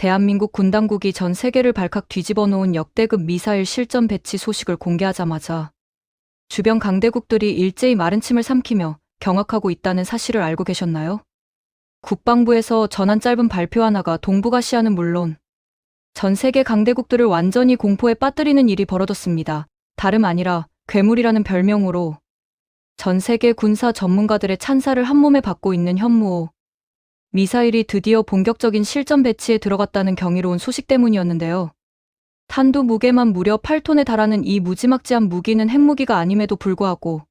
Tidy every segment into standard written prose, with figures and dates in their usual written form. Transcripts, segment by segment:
대한민국 군 당국이 전 세계를 발칵 뒤집어 놓은 역대급 미사일 실전 배치 소식을 공개하자마자 주변 강대국들이 일제히 마른 침을 삼키며 경악하고 있다는 사실을 알고 계셨나요? 국방부에서 전한 짧은 발표 하나가 동북아시아는 물론 전 세계 강대국들을 완전히 공포에 빠뜨리는 일이 벌어졌습니다. 다름 아니라 괴물이라는 별명으로 전 세계 군사 전문가들의 찬사를 한몸에 받고 있는 현무호 미사일이 드디어 본격적인 실전 배치에 들어갔다는 경이로운 소식 때문이었는데요. 탄두 무게만 무려 8톤에 달하는 이 무지막지한 무기는 핵무기가 아님에도 불구하고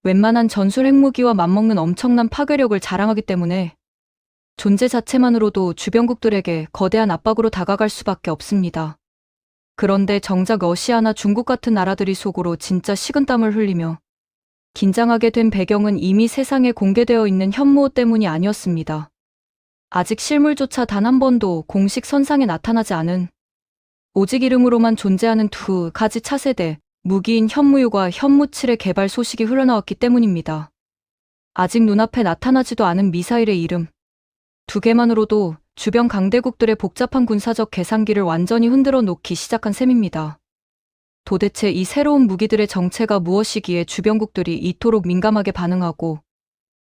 웬만한 전술 핵무기와 맞먹는 엄청난 파괴력을 자랑하기 때문에 존재 자체만으로도 주변국들에게 거대한 압박으로 다가갈 수밖에 없습니다. 그런데 정작 러시아나 중국 같은 나라들이 속으로 진짜 식은땀을 흘리며 긴장하게 된 배경은 이미 세상에 공개되어 있는 현무호 때문이 아니었습니다. 아직 실물조차 단 한 번도 공식 선상에 나타나지 않은 오직 이름으로만 존재하는 두 가지 차세대 무기인 현무6과 현무7의 개발 소식이 흘러나왔기 때문입니다. 아직 눈앞에 나타나지도 않은 미사일의 이름 두 개만으로도 주변 강대국들의 복잡한 군사적 계산기를 완전히 흔들어 놓기 시작한 셈입니다. 도대체 이 새로운 무기들의 정체가 무엇이기에 주변국들이 이토록 민감하게 반응하고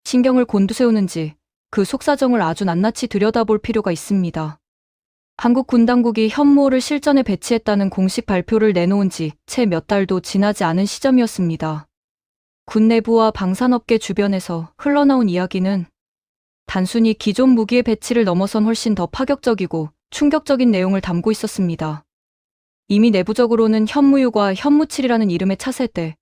신경을 곤두세우는지 그 속사정을 아주 낱낱이 들여다볼 필요가 있습니다. 한국 군 당국이 현무호를 실전에 배치했다는 공식 발표를 내놓은 지 채 몇 달도 지나지 않은 시점이었습니다. 군 내부와 방산업계 주변에서 흘러나온 이야기는 단순히 기존 무기의 배치를 넘어선 훨씬 더 파격적이고 충격적인 내용을 담고 있었습니다. 이미 내부적으로는 현무6과 현무7이라는 이름의 차세대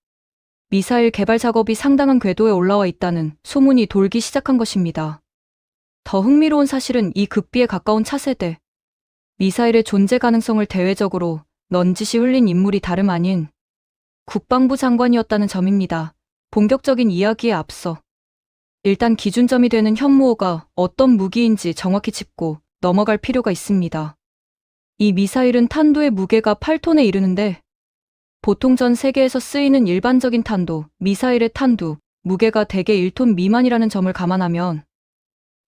미사일 개발 작업이 상당한 궤도에 올라와 있다는 소문이 돌기 시작한 것입니다. 더 흥미로운 사실은 이 극비에 가까운 차세대 미사일의 존재 가능성을 대외적으로 넌지시 흘린 인물이 다름 아닌 국방부 장관이었다는 점입니다. 본격적인 이야기에 앞서 일단 기준점이 되는 현무호가 어떤 무기인지 정확히 짚고 넘어갈 필요가 있습니다. 이 미사일은 탄두의 무게가 8톤에 이르는데 보통 전 세계에서 쓰이는 일반적인 탄도, 미사일의 탄두, 무게가 대개 1톤 미만이라는 점을 감안하면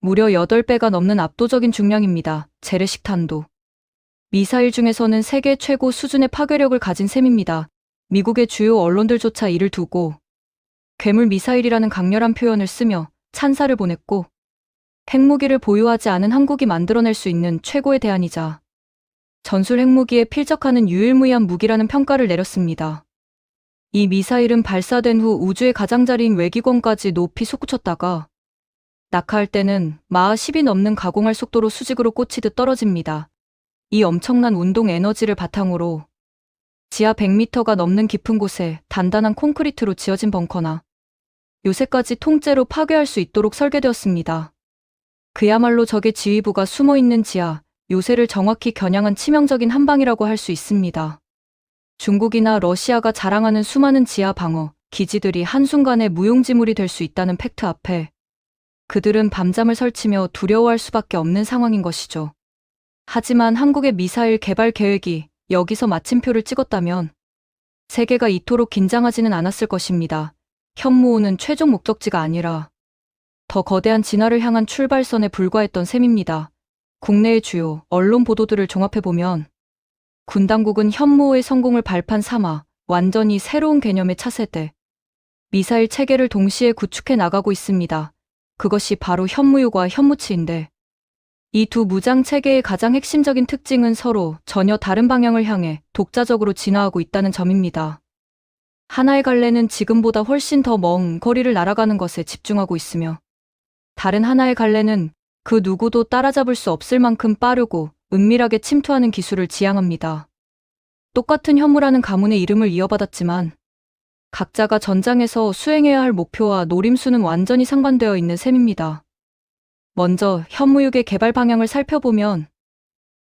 무려 8배가 넘는 압도적인 중량입니다. 재래식 탄도. 미사일 중에서는 세계 최고 수준의 파괴력을 가진 셈입니다. 미국의 주요 언론들조차 이를 두고 괴물 미사일이라는 강렬한 표현을 쓰며 찬사를 보냈고 핵무기를 보유하지 않은 한국이 만들어낼 수 있는 최고의 대안이자 전술 핵무기에 필적하는 유일무이한 무기라는 평가를 내렸습니다. 이 미사일은 발사된 후 우주의 가장자리인 외기권까지 높이 솟구쳤다가 낙하할 때는 마하 10이 넘는 가공할 속도로 수직으로 꽂히듯 떨어집니다. 이 엄청난 운동 에너지를 바탕으로 지하 100m가 넘는 깊은 곳에 단단한 콘크리트로 지어진 벙커나 요새까지 통째로 파괴할 수 있도록 설계되었습니다. 그야말로 적의 지휘부가 숨어있는 지하, 요새를 정확히 겨냥한 치명적인 한방이라고 할 수 있습니다. 중국이나 러시아가 자랑하는 수많은 지하 방어, 기지들이 한순간에 무용지물이 될 수 있다는 팩트 앞에 그들은 밤잠을 설치며 두려워할 수밖에 없는 상황인 것이죠. 하지만 한국의 미사일 개발 계획이 여기서 마침표를 찍었다면 세계가 이토록 긴장하지는 않았을 것입니다. 현무호는 최종 목적지가 아니라 더 거대한 진화를 향한 출발선에 불과했던 셈입니다. 국내의 주요 언론 보도들을 종합해보면 군 당국은 현무호의 성공을 발판 삼아 완전히 새로운 개념의 차세대 미사일 체계를 동시에 구축해 나가고 있습니다. 그것이 바로 현무6과 현무7인데 이 두 무장 체계의 가장 핵심적인 특징은 서로 전혀 다른 방향을 향해 독자적으로 진화하고 있다는 점입니다. 하나의 갈래는 지금보다 훨씬 더 먼 거리를 날아가는 것에 집중하고 있으며 다른 하나의 갈래는 그 누구도 따라잡을 수 없을 만큼 빠르고 은밀하게 침투하는 기술을 지향합니다. 똑같은 현무라는 가문의 이름을 이어받았지만 각자가 전장에서 수행해야 할 목표와 노림수는 완전히 상반되어 있는 셈입니다. 먼저 현무6의 개발 방향을 살펴보면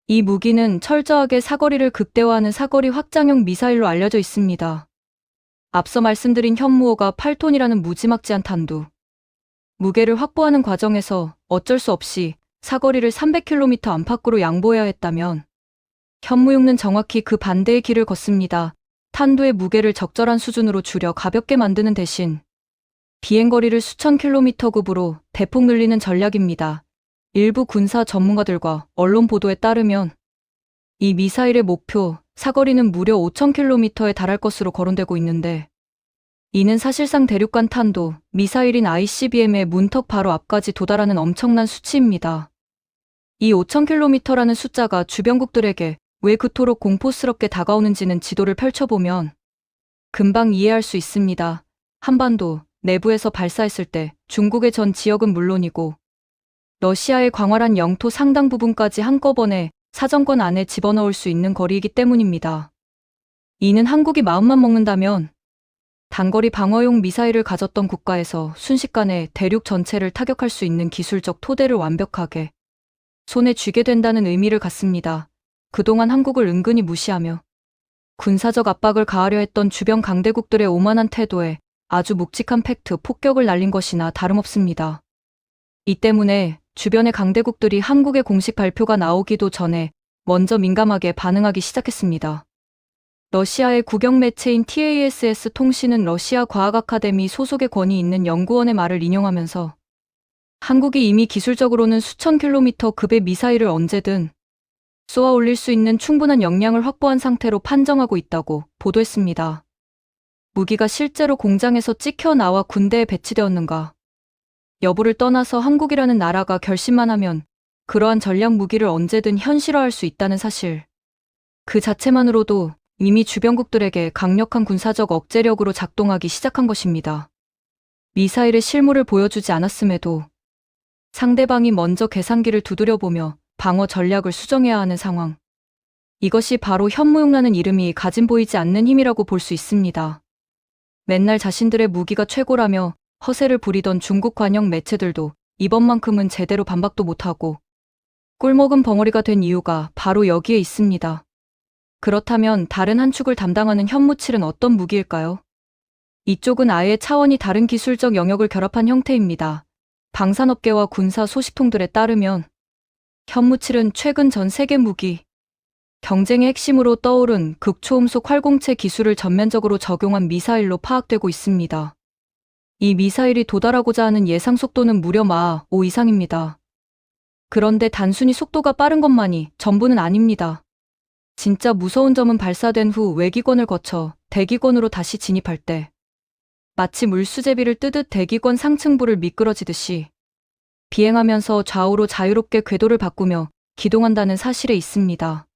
이 무기는 철저하게 사거리를 극대화하는 사거리 확장형 미사일로 알려져 있습니다. 앞서 말씀드린 현무호가 8톤이라는 무지막지한 탄두. 무게를 확보하는 과정에서 어쩔 수 없이 사거리를 300km 안팎으로 양보해야 했다면 현무6는 정확히 그 반대의 길을 걷습니다. 탄두의 무게를 적절한 수준으로 줄여 가볍게 만드는 대신 비행거리를 수천 킬로미터 급으로 대폭 늘리는 전략입니다. 일부 군사 전문가들과 언론 보도에 따르면 이 미사일의 목표 사거리는 무려 5,000km에 달할 것으로 거론되고 있는데, 이는 사실상 대륙간 탄도 미사일인 ICBM의 문턱 바로 앞까지 도달하는 엄청난 수치입니다. 이 5,000km라는 숫자가 주변국들에게 왜 그토록 공포스럽게 다가오는지는 지도를 펼쳐보면 금방 이해할 수 있습니다. 한반도 내부에서 발사했을 때 중국의 전 지역은 물론이고 러시아의 광활한 영토 상당 부분까지 한꺼번에 사정권 안에 집어넣을 수 있는 거리이기 때문입니다. 이는 한국이 마음만 먹는다면 단거리 방어용 미사일을 가졌던 국가에서 순식간에 대륙 전체를 타격할 수 있는 기술적 토대를 완벽하게 손에 쥐게 된다는 의미를 갖습니다. 그동안 한국을 은근히 무시하며 군사적 압박을 가하려 했던 주변 강대국들의 오만한 태도에 아주 묵직한 팩트 폭격을 날린 것이나 다름없습니다. 이 때문에 주변의 강대국들이 한국의 공식 발표가 나오기도 전에 먼저 민감하게 반응하기 시작했습니다. 러시아의 국영 매체인 TASS 통신은 러시아 과학 아카데미 소속의 권위 있는 연구원의 말을 인용하면서 한국이 이미 기술적으로는 수천 킬로미터 급의 미사일을 언제든 쏘아 올릴 수 있는 충분한 역량을 확보한 상태로 판정하고 있다고 보도했습니다. 무기가 실제로 공장에서 찍혀 나와 군대에 배치되었는가 여부를 떠나서 한국이라는 나라가 결심만 하면 그러한 전략 무기를 언제든 현실화할 수 있다는 사실, 그 자체만으로도 이미 주변국들에게 강력한 군사적 억제력으로 작동하기 시작한 것입니다. 미사일의 실물을 보여주지 않았음에도 상대방이 먼저 계산기를 두드려보며 방어 전략을 수정해야 하는 상황. 이것이 바로 현무용라는 이름이 가진 보이지 않는 힘이라고 볼 수 있습니다. 맨날 자신들의 무기가 최고라며 허세를 부리던 중국 관영 매체들도 이번만큼은 제대로 반박도 못하고 꿀먹은 벙어리가 된 이유가 바로 여기에 있습니다. 그렇다면 다른 한 축을 담당하는 현무칠은 어떤 무기일까요? 이쪽은 아예 차원이 다른 기술적 영역을 결합한 형태입니다. 방산업계와 군사 소식통들에 따르면 현무칠은 최근 전 세계 무기 경쟁의 핵심으로 떠오른 극초음속 활공체 기술을 전면적으로 적용한 미사일로 파악되고 있습니다. 이 미사일이 도달하고자 하는 예상 속도는 무려 마하 5 이상입니다. 그런데 단순히 속도가 빠른 것만이 전부는 아닙니다. 진짜 무서운 점은 발사된 후 외기권을 거쳐 대기권으로 다시 진입할 때 마치 물수제비를 뜨듯 대기권 상층부를 미끄러지듯이 비행하면서 좌우로 자유롭게 궤도를 바꾸며 기동한다는 사실에 있습니다.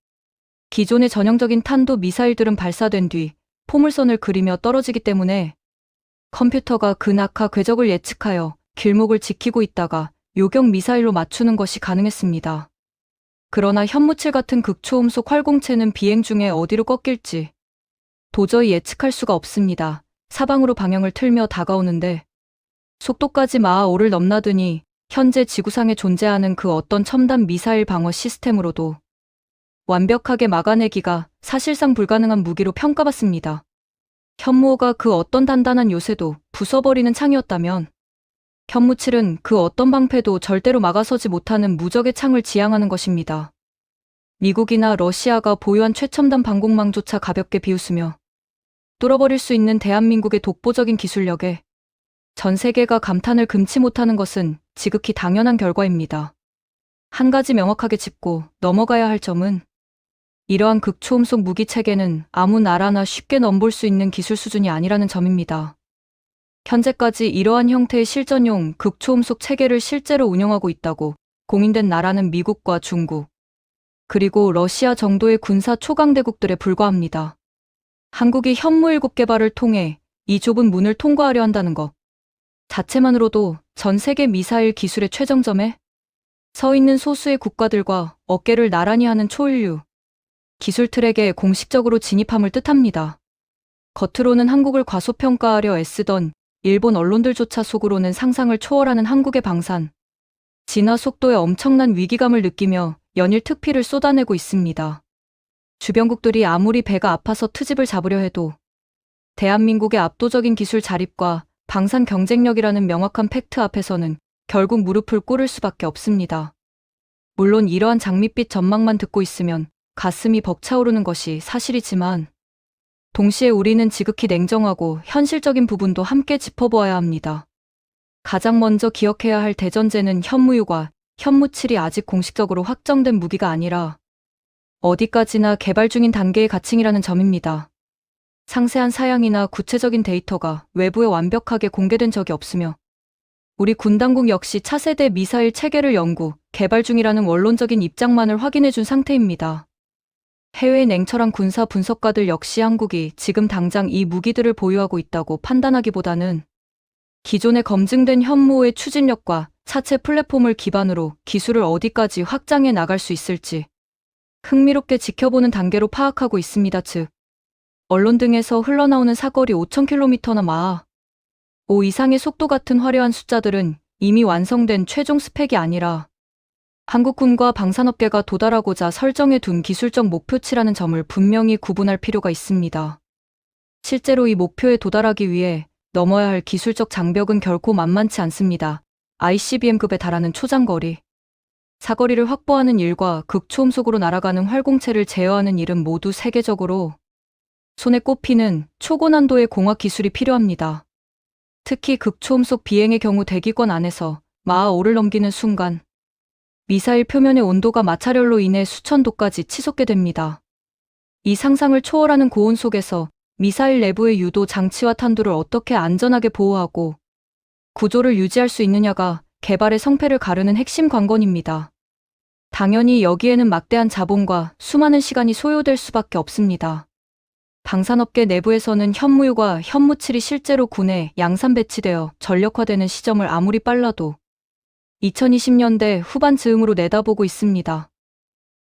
기존의 전형적인 탄도 미사일들은 발사된 뒤 포물선을 그리며 떨어지기 때문에 컴퓨터가 그 낙하 궤적을 예측하여 길목을 지키고 있다가 요격 미사일로 맞추는 것이 가능했습니다. 그러나 현무칠 같은 극초음속 활공체는 비행 중에 어디로 꺾일지 도저히 예측할 수가 없습니다. 사방으로 방향을 틀며 다가오는데 속도까지 마하 5를 넘나드니 현재 지구상에 존재하는 그 어떤 첨단 미사일 방어 시스템으로도 완벽하게 막아내기가 사실상 불가능한 무기로 평가받습니다. 현무호가 그 어떤 단단한 요새도 부숴버리는 창이었다면 현무칠은 그 어떤 방패도 절대로 막아서지 못하는 무적의 창을 지향하는 것입니다. 미국이나 러시아가 보유한 최첨단 방공망조차 가볍게 비웃으며 뚫어버릴 수 있는 대한민국의 독보적인 기술력에 전 세계가 감탄을 금치 못하는 것은 지극히 당연한 결과입니다. 한 가지 명확하게 짚고 넘어가야 할 점은 이러한 극초음속 무기 체계는 아무 나라나 쉽게 넘볼 수 있는 기술 수준이 아니라는 점입니다. 현재까지 이러한 형태의 실전용 극초음속 체계를 실제로 운영하고 있다고 공인된 나라는 미국과 중국, 그리고 러시아 정도의 군사 초강대국들에 불과합니다. 한국이 현무7 개발을 통해 이 좁은 문을 통과하려 한다는 것 자체만으로도 전 세계 미사일 기술의 최정점에 서 있는 소수의 국가들과 어깨를 나란히 하는 초인류 기술 트랙에 공식적으로 진입함을 뜻합니다. 겉으로는 한국을 과소평가하려 애쓰던 일본 언론들조차 속으로는 상상을 초월하는 한국의 방산, 진화 속도에 엄청난 위기감을 느끼며 연일 특피를 쏟아내고 있습니다. 주변국들이 아무리 배가 아파서 트집을 잡으려 해도 대한민국의 압도적인 기술 자립과 방산 경쟁력이라는 명확한 팩트 앞에서는 결국 무릎을 꿇을 수밖에 없습니다. 물론 이러한 장밋빛 전망만 듣고 있으면 가슴이 벅차오르는 것이 사실이지만 동시에 우리는 지극히 냉정하고 현실적인 부분도 함께 짚어보아야 합니다. 가장 먼저 기억해야 할 대전제는 현무유가 현무7이 아직 공식적으로 확정된 무기가 아니라 어디까지나 개발 중인 단계의 가칭이라는 점입니다. 상세한 사양이나 구체적인 데이터가 외부에 완벽하게 공개된 적이 없으며 우리 군 당국 역시 차세대 미사일 체계를 연구, 개발 중이라는 원론적인 입장만을 확인해 준 상태입니다. 해외의 냉철한 군사 분석가들 역시 한국이 지금 당장 이 무기들을 보유하고 있다고 판단하기보다는 기존에 검증된 현무의 추진력과 차체 플랫폼을 기반으로 기술을 어디까지 확장해 나갈 수 있을지 흥미롭게 지켜보는 단계로 파악하고 있습니다. 즉, 언론 등에서 흘러나오는 사거리 5,000km나 마하 5 이상의 속도 같은 화려한 숫자들은 이미 완성된 최종 스펙이 아니라 한국군과 방산업계가 도달하고자 설정해 둔 기술적 목표치라는 점을 분명히 구분할 필요가 있습니다. 실제로 이 목표에 도달하기 위해 넘어야 할 기술적 장벽은 결코 만만치 않습니다. ICBM급에 달하는 초장거리, 사거리를 확보하는 일과 극초음속으로 날아가는 활공체를 제어하는 일은 모두 세계적으로 손에 꼽히는 초고난도의 공학 기술이 필요합니다. 특히 극초음속 비행의 경우 대기권 안에서 마하 5를 넘기는 순간 미사일 표면의 온도가 마찰열로 인해 수천 도까지 치솟게 됩니다. 이 상상을 초월하는 고온 속에서 미사일 내부의 유도 장치와 탄두를 어떻게 안전하게 보호하고 구조를 유지할 수 있느냐가 개발의 성패를 가르는 핵심 관건입니다. 당연히 여기에는 막대한 자본과 수많은 시간이 소요될 수밖에 없습니다. 방산업계 내부에서는 현무유과 현무7이 실제로 군에 양산 배치되어 전력화되는 시점을 아무리 빨라도 2020년대 후반 즈음으로 내다보고 있습니다.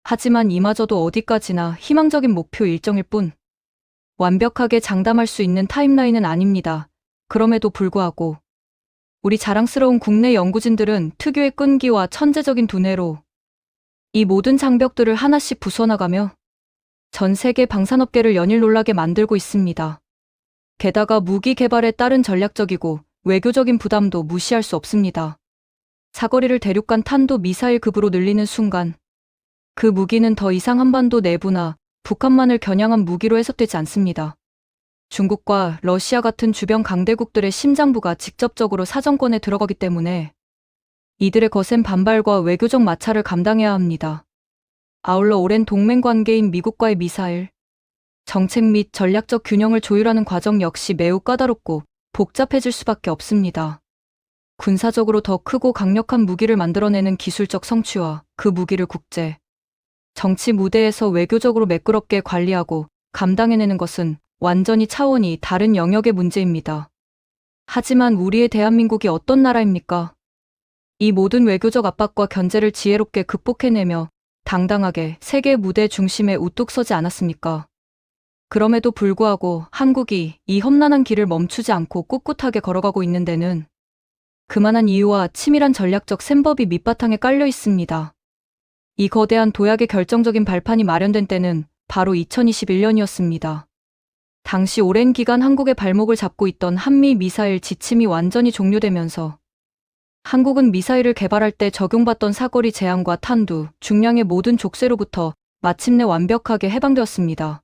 하지만 이마저도 어디까지나 희망적인 목표 일정일 뿐 완벽하게 장담할 수 있는 타임라인은 아닙니다. 그럼에도 불구하고 우리 자랑스러운 국내 연구진들은 특유의 끈기와 천재적인 두뇌로 이 모든 장벽들을 하나씩 부숴나가며 전 세계 방산업계를 연일 놀라게 만들고 있습니다. 게다가 무기 개발에 따른 전략적이고 외교적인 부담도 무시할 수 없습니다. 사거리를 대륙간 탄도 미사일 급으로 늘리는 순간 그 무기는 더 이상 한반도 내부나 북한만을 겨냥한 무기로 해석되지 않습니다. 중국과 러시아 같은 주변 강대국들의 심장부가 직접적으로 사정권에 들어가기 때문에 이들의 거센 반발과 외교적 마찰을 감당해야 합니다. 아울러 오랜 동맹 관계인 미국과의 미사일, 정책 및 전략적 균형을 조율하는 과정 역시 매우 까다롭고 복잡해질 수밖에 없습니다. 군사적으로 더 크고 강력한 무기를 만들어내는 기술적 성취와 그 무기를 국제, 정치 무대에서 외교적으로 매끄럽게 관리하고 감당해내는 것은 완전히 차원이 다른 영역의 문제입니다. 하지만 우리의 대한민국이 어떤 나라입니까? 이 모든 외교적 압박과 견제를 지혜롭게 극복해내며 당당하게 세계 무대 중심에 우뚝 서지 않았습니까? 그럼에도 불구하고 한국이 이 험난한 길을 멈추지 않고 꿋꿋하게 걸어가고 있는 데는 그만한 이유와 치밀한 전략적 셈법이 밑바탕에 깔려 있습니다. 이 거대한 도약의 결정적인 발판이 마련된 때는 바로 2021년이었습니다. 당시 오랜 기간 한국의 발목을 잡고 있던 한미 미사일 지침이 완전히 종료되면서 한국은 미사일을 개발할 때 적용받던 사거리 제한과 탄두, 중량의 모든 족쇄로부터 마침내 완벽하게 해방되었습니다.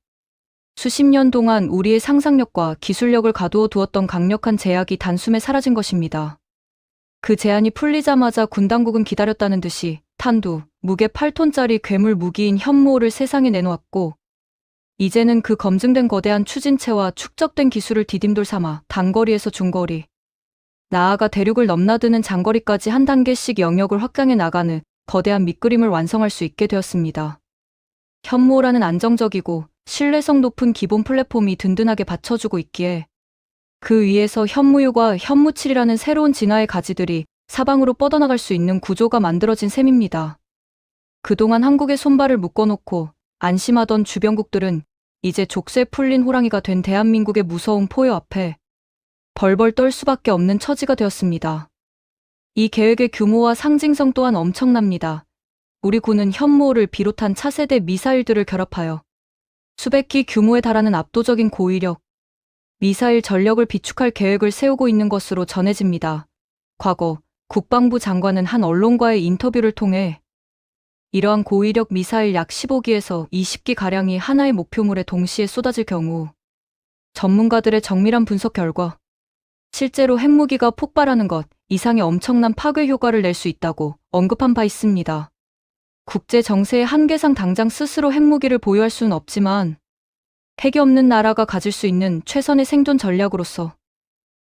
수십 년 동안 우리의 상상력과 기술력을 가두어 두었던 강력한 제약이 단숨에 사라진 것입니다. 그 제한이 풀리자마자 군 당국은 기다렸다는 듯이 탄두, 무게 8톤짜리 괴물 무기인 현무5를 세상에 내놓았고 이제는 그 검증된 거대한 추진체와 축적된 기술을 디딤돌 삼아 단거리에서 중거리, 나아가 대륙을 넘나드는 장거리까지 한 단계씩 영역을 확장해 나가는 거대한 밑그림을 완성할 수 있게 되었습니다. 현무5라는 안정적이고 신뢰성 높은 기본 플랫폼이 든든하게 받쳐주고 있기에 그 위에서 현무6과 현무7이라는 새로운 진화의 가지들이 사방으로 뻗어나갈 수 있는 구조가 만들어진 셈입니다. 그동안 한국의 손발을 묶어놓고 안심하던 주변국들은 이제 족쇄 풀린 호랑이가 된 대한민국의 무서운 포효 앞에 벌벌 떨 수밖에 없는 처지가 되었습니다. 이 계획의 규모와 상징성 또한 엄청납니다. 우리 군은 현무5를 비롯한 차세대 미사일들을 결합하여 수백 기 규모에 달하는 압도적인 고위력 미사일 전력을 비축할 계획을 세우고 있는 것으로 전해집니다. 과거 국방부 장관은 한 언론과의 인터뷰를 통해 이러한 고위력 미사일 약 15기에서 20기가량이 하나의 목표물에 동시에 쏟아질 경우 전문가들의 정밀한 분석 결과 실제로 핵무기가 폭발하는 것 이상의 엄청난 파괴 효과를 낼 수 있다고 언급한 바 있습니다. 국제 정세의 한계상 당장 스스로 핵무기를 보유할 수는 없지만 핵이 없는 나라가 가질 수 있는 최선의 생존 전략으로서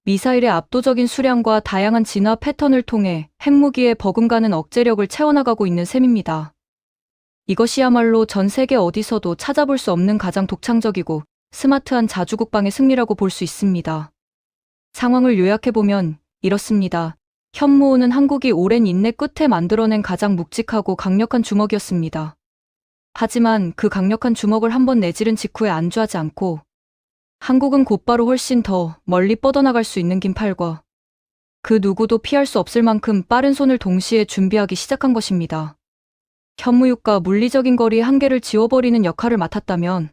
미사일의 압도적인 수량과 다양한 진화 패턴을 통해 핵무기의 버금가는 억제력을 채워나가고 있는 셈입니다. 이것이야말로 전 세계 어디서도 찾아볼 수 없는 가장 독창적이고 스마트한 자주국방의 승리라고 볼 수 있습니다. 상황을 요약해보면 이렇습니다. 현무호는 한국이 오랜 인내 끝에 만들어낸 가장 묵직하고 강력한 주먹이었습니다. 하지만 그 강력한 주먹을 한번 내지른 직후에 안주하지 않고 한국은 곧바로 훨씬 더 멀리 뻗어나갈 수 있는 긴 팔과 그 누구도 피할 수 없을 만큼 빠른 손을 동시에 준비하기 시작한 것입니다. 현무6가 물리적인 거리의 한계를 지워버리는 역할을 맡았다면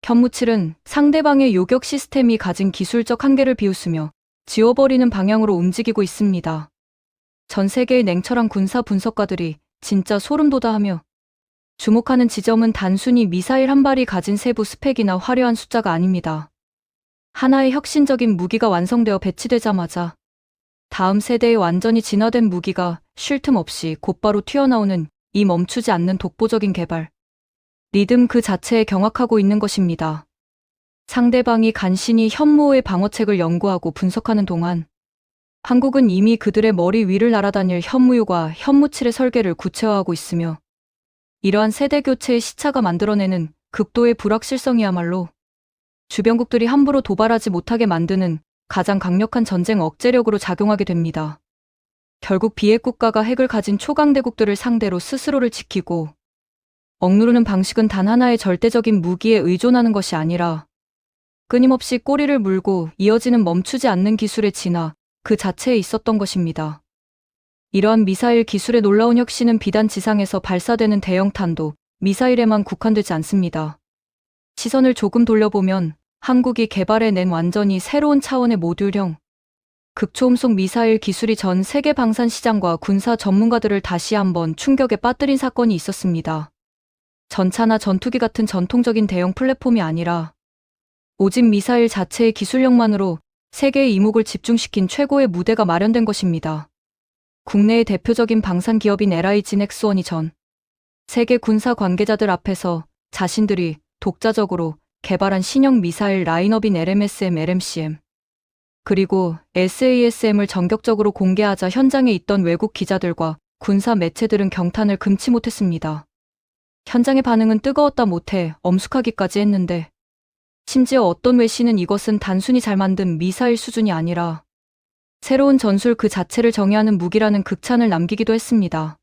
현무7은 상대방의 요격 시스템이 가진 기술적 한계를 비웃으며 지워버리는 방향으로 움직이고 있습니다. 전 세계의 냉철한 군사 분석가들이 진짜 소름돋아하며 주목하는 지점은 단순히 미사일 한 발이 가진 세부 스펙이나 화려한 숫자가 아닙니다. 하나의 혁신적인 무기가 완성되어 배치되자마자 다음 세대의 완전히 진화된 무기가 쉴 틈 없이 곧바로 튀어나오는 이 멈추지 않는 독보적인 개발. 리듬 그 자체에 경악하고 있는 것입니다. 상대방이 간신히 현무호의 방어책을 연구하고 분석하는 동안 한국은 이미 그들의 머리 위를 날아다닐 현무6과 현무7의 설계를 구체화하고 있으며 이러한 세대 교체의 시차가 만들어내는 극도의 불확실성이야말로 주변국들이 함부로 도발하지 못하게 만드는 가장 강력한 전쟁 억제력으로 작용하게 됩니다. 결국 비핵 국가가 핵을 가진 초강대국들을 상대로 스스로를 지키고 억누르는 방식은 단 하나의 절대적인 무기에 의존하는 것이 아니라 끊임없이 꼬리를 물고 이어지는 멈추지 않는 기술의 진화 그 자체에 있었던 것입니다. 이러한 미사일 기술의 놀라운 혁신은 비단 지상에서 발사되는 대형탄도 미사일에만 국한되지 않습니다. 시선을 조금 돌려보면 한국이 개발해낸 완전히 새로운 차원의 모듈형 극초음속 미사일 기술이 전 세계 방산 시장과 군사 전문가들을 다시 한번 충격에 빠뜨린 사건이 있었습니다. 전차나 전투기 같은 전통적인 대형 플랫폼이 아니라 오직 미사일 자체의 기술력만으로 세계의 이목을 집중시킨 최고의 무대가 마련된 것입니다. 국내의 대표적인 방산 기업인 LIG 넥스원이 전 세계 군사 관계자들 앞에서 자신들이 독자적으로 개발한 신형 미사일 라인업인 LMSM, LMCM 그리고 SASM을 전격적으로 공개하자 현장에 있던 외국 기자들과 군사 매체들은 경탄을 금치 못했습니다. 현장의 반응은 뜨거웠다 못해 엄숙하기까지 했는데 심지어 어떤 외신은 이것은 단순히 잘 만든 미사일 수준이 아니라 새로운 전술 그 자체를 정의하는 무기라는 극찬을 남기기도 했습니다.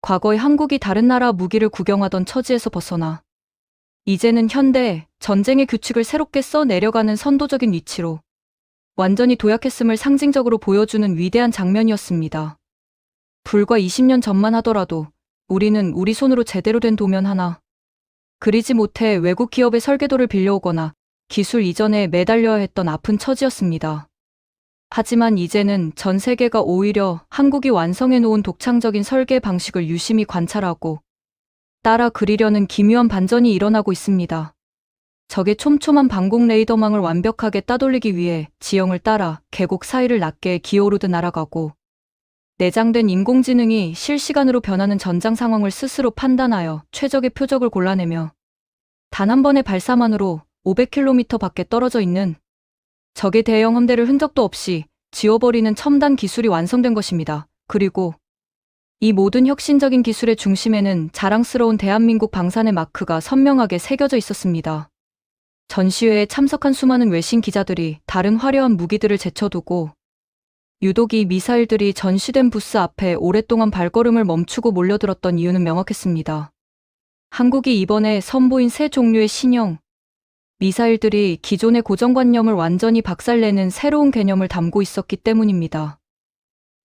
과거에 한국이 다른 나라 무기를 구경하던 처지에서 벗어나 이제는 현대 전쟁의 규칙을 새롭게 써 내려가는 선도적인 위치로 완전히 도약했음을 상징적으로 보여주는 위대한 장면이었습니다. 불과 20년 전만 하더라도 우리는 우리 손으로 제대로 된 도면 하나 그리지 못해 외국 기업의 설계도를 빌려오거나 기술 이전에 매달려야 했던 아픈 처지였습니다. 하지만 이제는 전 세계가 오히려 한국이 완성해 놓은 독창적인 설계 방식을 유심히 관찰하고 따라 그리려는 기묘한 반전이 일어나고 있습니다. 적의 촘촘한 방공 레이더망을 완벽하게 따돌리기 위해 지형을 따라 계곡 사이를 낮게 기어오르듯 날아가고 내장된 인공지능이 실시간으로 변하는 전장 상황을 스스로 판단하여 최적의 표적을 골라내며 단 한 번의 발사만으로 500km 밖에 떨어져 있는 적의 대형 함대를 흔적도 없이 지워버리는 첨단 기술이 완성된 것입니다. 그리고 이 모든 혁신적인 기술의 중심에는 자랑스러운 대한민국 방산의 마크가 선명하게 새겨져 있었습니다. 전시회에 참석한 수많은 외신 기자들이 다른 화려한 무기들을 제쳐두고 유독 이 미사일들이 전시된 부스 앞에 오랫동안 발걸음을 멈추고 몰려들었던 이유는 명확했습니다. 한국이 이번에 선보인 새 종류의 신형 미사일들이 기존의 고정관념을 완전히 박살내는 새로운 개념을 담고 있었기 때문입니다.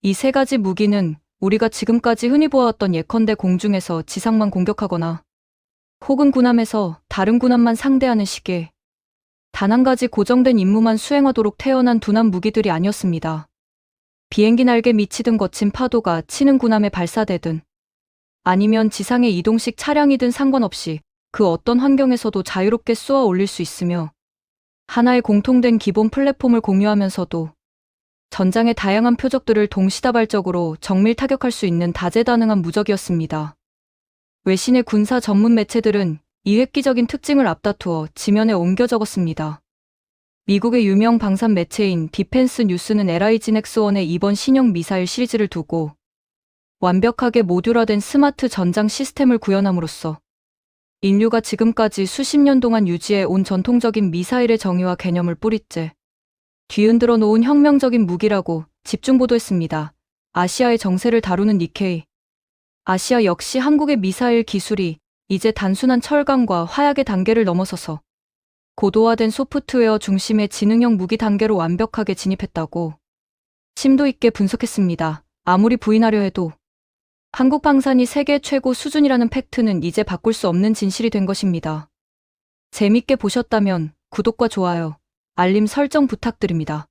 이 세 가지 무기는 우리가 지금까지 흔히 보아왔던 예컨대 공중에서 지상만 공격하거나 혹은 군함에서 다른 군함만 상대하는 식의 단 한 가지 고정된 임무만 수행하도록 태어난 둔한 무기들이 아니었습니다. 비행기 날개 미치든 거친 파도가 치는 군함에 발사되든 아니면 지상의 이동식 차량이든 상관없이 그 어떤 환경에서도 자유롭게 쏘아 올릴 수 있으며 하나의 공통된 기본 플랫폼을 공유하면서도 전장의 다양한 표적들을 동시다발적으로 정밀 타격할 수 있는 다재다능한 무적이었습니다. 외신의 군사 전문 매체들은 이 획기적인 특징을 앞다투어 지면에 옮겨 적었습니다. 미국의 유명 방산 매체인 디펜스 뉴스는 LIG 넥스1의 이번 신형 미사일 시리즈를 두고 완벽하게 모듈화된 스마트 전장 시스템을 구현함으로써 인류가 지금까지 수십 년 동안 유지해 온 전통적인 미사일의 정의와 개념을 뿌리째 뒤흔들어 놓은 혁명적인 무기라고 집중 보도했습니다. 아시아의 정세를 다루는 니케이. 아시아 역시 한국의 미사일 기술이 이제 단순한 철강과 화약의 단계를 넘어서서 고도화된 소프트웨어 중심의 지능형 무기 단계로 완벽하게 진입했다고 심도 있게 분석했습니다. 아무리 부인하려 해도 한국 방산이 세계 최고 수준이라는 팩트는 이제 바꿀 수 없는 진실이 된 것입니다. 재밌게 보셨다면 구독과 좋아요, 알림 설정 부탁드립니다.